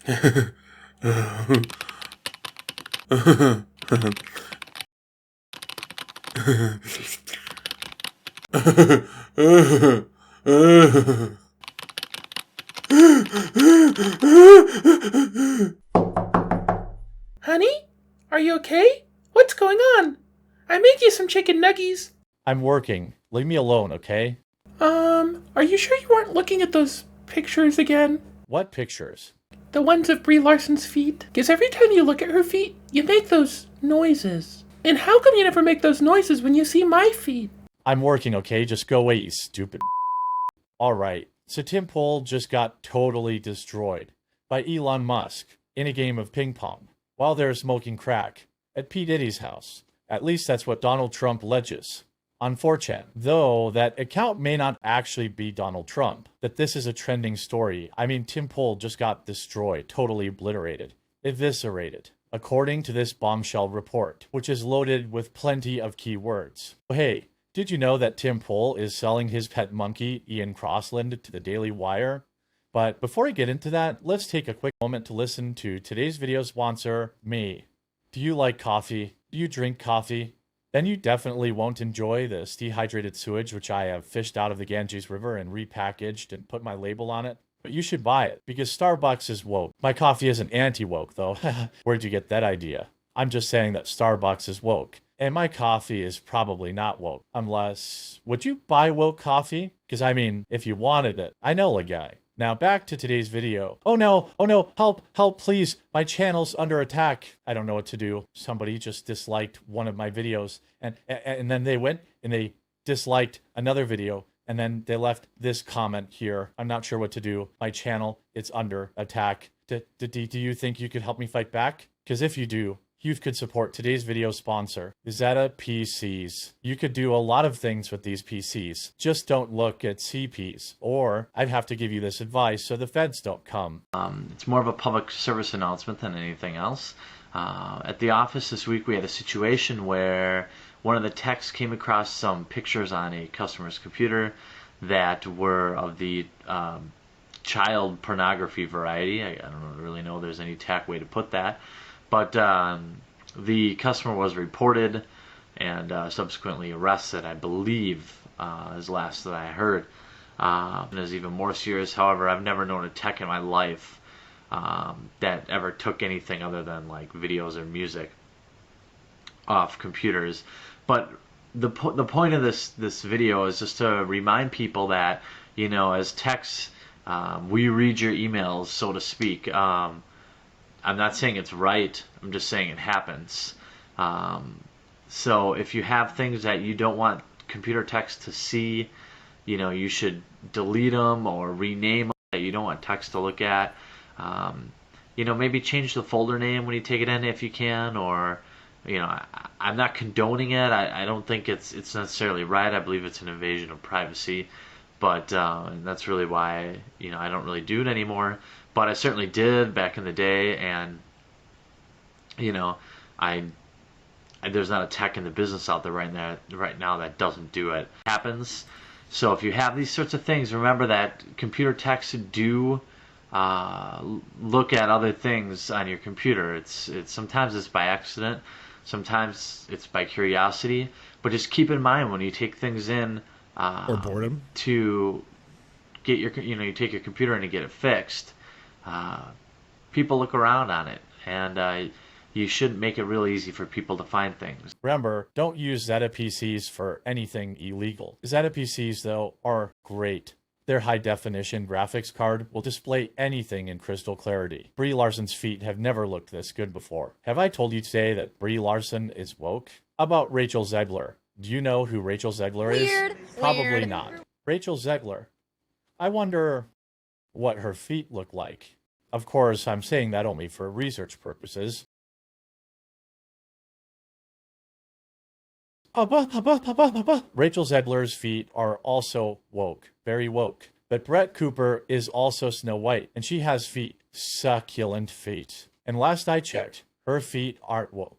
Honey? Are you okay? What's going on? I made you some chicken nuggies. I'm working. Leave me alone, okay? Are you sure you weren't looking at those pictures again? What pictures? The ones of Brie Larson's feet? Because every time you look at her feet, you make those noises. And how come you never make those noises when you see my feet? I'm working, okay? Just go away, you stupid. Alright, so Tim Pool just got totally destroyed by Elon Musk in a game of ping pong while they're smoking crack at P. Diddy's house. At least that's what Donald Trump alleges on 4chan. Though that account may not actually be Donald Trump, that this is a trending story. I mean, Tim Pool just got destroyed, totally obliterated, eviscerated, according to this bombshell report, which is loaded with plenty of keywords. Hey, did you know that Tim Pool is selling his pet monkey, Ian Crossland, to the Daily Wire? But before I get into that, let's take a quick moment to listen to today's video sponsor, me. Do you like coffee? Do you drink coffee? Then you definitely won't enjoy this dehydrated sewage which I have fished out of the Ganges River and repackaged and put my label on it. But you should buy it, because Starbucks is woke. My coffee isn't anti-woke, though. Where'd you get that idea? I'm just saying that Starbucks is woke. And my coffee is probably not woke. Unless... would you buy woke coffee? Because I mean, if you wanted it. I know a guy. Now back to today's video. Oh no, help, please. My channel's under attack. I don't know what to do. Somebody just disliked one of my videos. And then they went and they disliked another video. And then they left this comment here. I'm not sure what to do. My channel, it's under attack. Do you think you could help me fight back? Because if you do, you could support today's video sponsor, Zeta PCs. You could do a lot of things with these PCs. Just don't look at CPs. Or I'd have to give you this advice so the feds don't come. It's more of a public service announcement than anything else. At the office this week, we had a situation where one of the techs came across some pictures on a customer's computer that were of the child pornography variety. I don't really know if there's any tech way to put that. But the customer was reported and subsequently arrested, I believe, is last that I heard. It is even more serious. However, I've never known a tech in my life that ever took anything other than like videos or music off computers. But the point of this video is just to remind people that, you know, as techs, we read your emails, so to speak. I'm not saying it's right, I'm just saying it happens. So if you have things that you don't want computer techs to see, you know, you should delete them or rename them that you don't want techs to look at. You know, maybe change the folder name when you take it in if you can, or, you know, I'm not condoning it. I don't think it's necessarily right. I believe it's an invasion of privacy. But and that's really why, you know, I don't really do it anymore. But I certainly did back in the day, and you know, there's not a tech in the business out there right now that doesn't do it. It happens. So if you have these sorts of things, remember that computer techs do look at other things on your computer. It's sometimes it's by accident, sometimes it's by curiosity. But just keep in mind when you take things in. Or boredom. To get your, you know, you take your computer in and get it fixed. People look around on it, and you shouldn't make it real easy for people to find things. Remember, don't use Zeta PCs for anything illegal. Zeta PCs, though, are great. Their high-definition graphics card will display anything in crystal clarity. Brie Larson's feet have never looked this good before. Have I told you today that Brie Larson is woke? About Rachel Zegler. Do you know who Rachel Zegler is? Probably not. Rachel Zegler. I wonder what her feet look like. Of course, I'm saying that only for research purposes. Rachel Zegler's feet are also woke. Very woke. But Brett Cooper is also Snow White, and she has feet. Succulent feet. And last I checked, her feet aren't woke.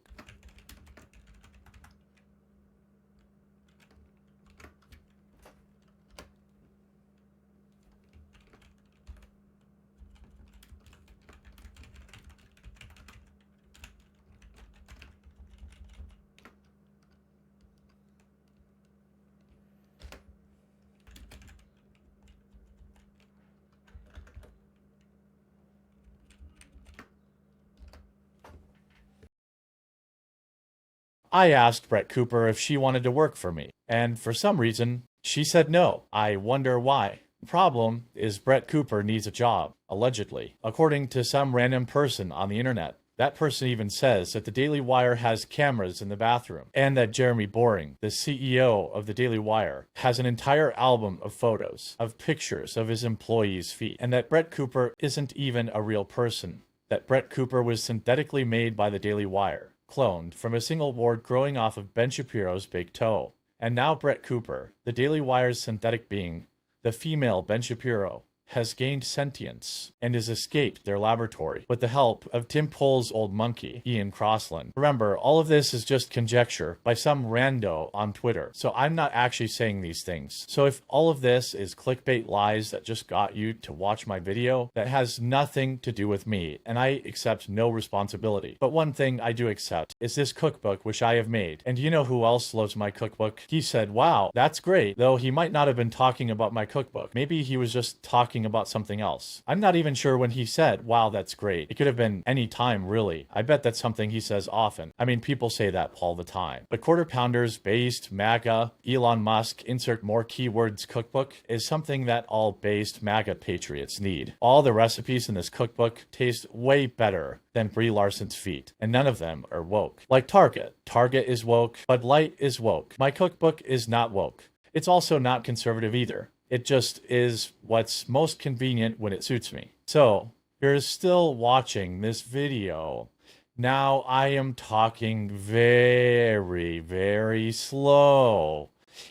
I asked Brett Cooper if she wanted to work for me, and for some reason, she said no. I wonder why. The problem is Brett Cooper needs a job, allegedly, according to some random person on the internet. That person even says that the Daily Wire has cameras in the bathroom, and that Jeremy Boring, the CEO of the Daily Wire, has an entire album of photos, of pictures of his employees' feet, and that Brett Cooper isn't even a real person, that Brett Cooper was synthetically made by the Daily Wire, cloned from a single wart growing off of Ben Shapiro's big toe. And now Brett Cooper, the Daily Wire's synthetic being, the female Ben Shapiro, has gained sentience and has escaped their laboratory with the help of Tim Pool's old monkey, Ian Crossland. Remember, all of this is just conjecture by some rando on Twitter, so I'm not actually saying these things. So if all of this is clickbait lies that just got you to watch my video, that has nothing to do with me, and I accept no responsibility. But one thing I do accept is this cookbook which I have made. And you know who else loves my cookbook? He said, wow, that's great, though he might not have been talking about my cookbook. Maybe he was just talking about something else. I'm not even sure when he said, wow, that's great. It could have been any time, really. I bet that's something he says often. I mean, people say that all the time. But Quarter Pounders, Based, MAGA, Elon Musk, insert more keywords cookbook is something that all based MAGA patriots need. All the recipes in this cookbook taste way better than Brie Larson's feet, and none of them are woke. Like Target. Target is woke, Bud Light is woke. My cookbook is not woke. It's also not conservative either. It just is what's most convenient when it suits me. So, you're still watching this video. Now I am talking very, very slow.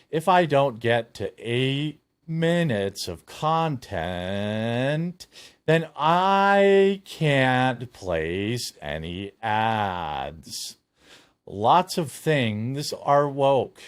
If I don't get to 8 minutes of content, then I can't place any ads. Lots of things are woke.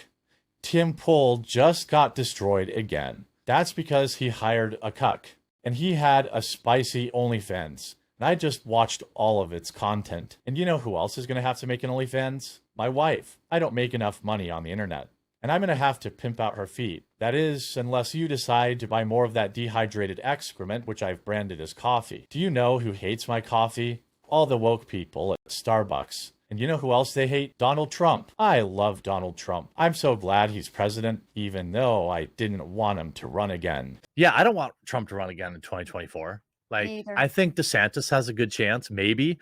Tim Pool just got destroyed again. That's because he hired a cuck, and he had a spicy OnlyFans. And I just watched all of its content. And you know who else is going to have to make an OnlyFans? My wife. I don't make enough money on the internet. And I'm going to have to pimp out her feet. That is, unless you decide to buy more of that dehydrated excrement, which I've branded as coffee. Do you know who hates my coffee? All the woke people at Starbucks. And you know who else they hate? Donald Trump. I love Donald Trump. I'm so glad he's president, even though I didn't want him to run again. Yeah, I don't want Trump to run again in 2024. Like, I think DeSantis has a good chance, maybe.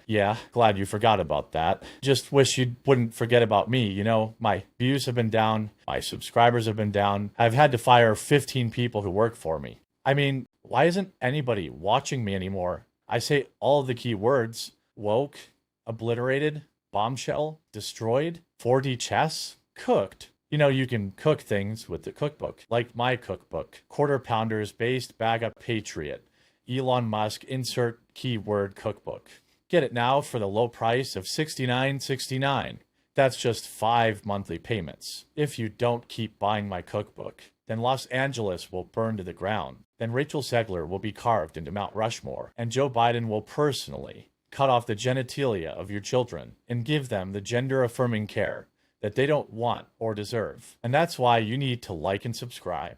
Yeah, glad you forgot about that. Just wish you wouldn't forget about me. You know, my views have been down, my subscribers have been down. I've had to fire 15 people who work for me. I mean, why isn't anybody watching me anymore? I say all of the key words: woke, obliterated, bombshell, destroyed, 4D chess, cooked. You know, you can cook things with the cookbook, like my cookbook, Quarter Pounders, Based, Baga, Patriot, Elon Musk, insert keyword cookbook. Get it now for the low price of $69.69. That's just 5 monthly payments. If you don't keep buying my cookbook, then Los Angeles will burn to the ground. Then Rachel Zegler will be carved into Mount Rushmore, and Joe Biden will personally cut off the genitalia of your children and give them the gender-affirming care that they don't want or deserve. And that's why you need to like and subscribe.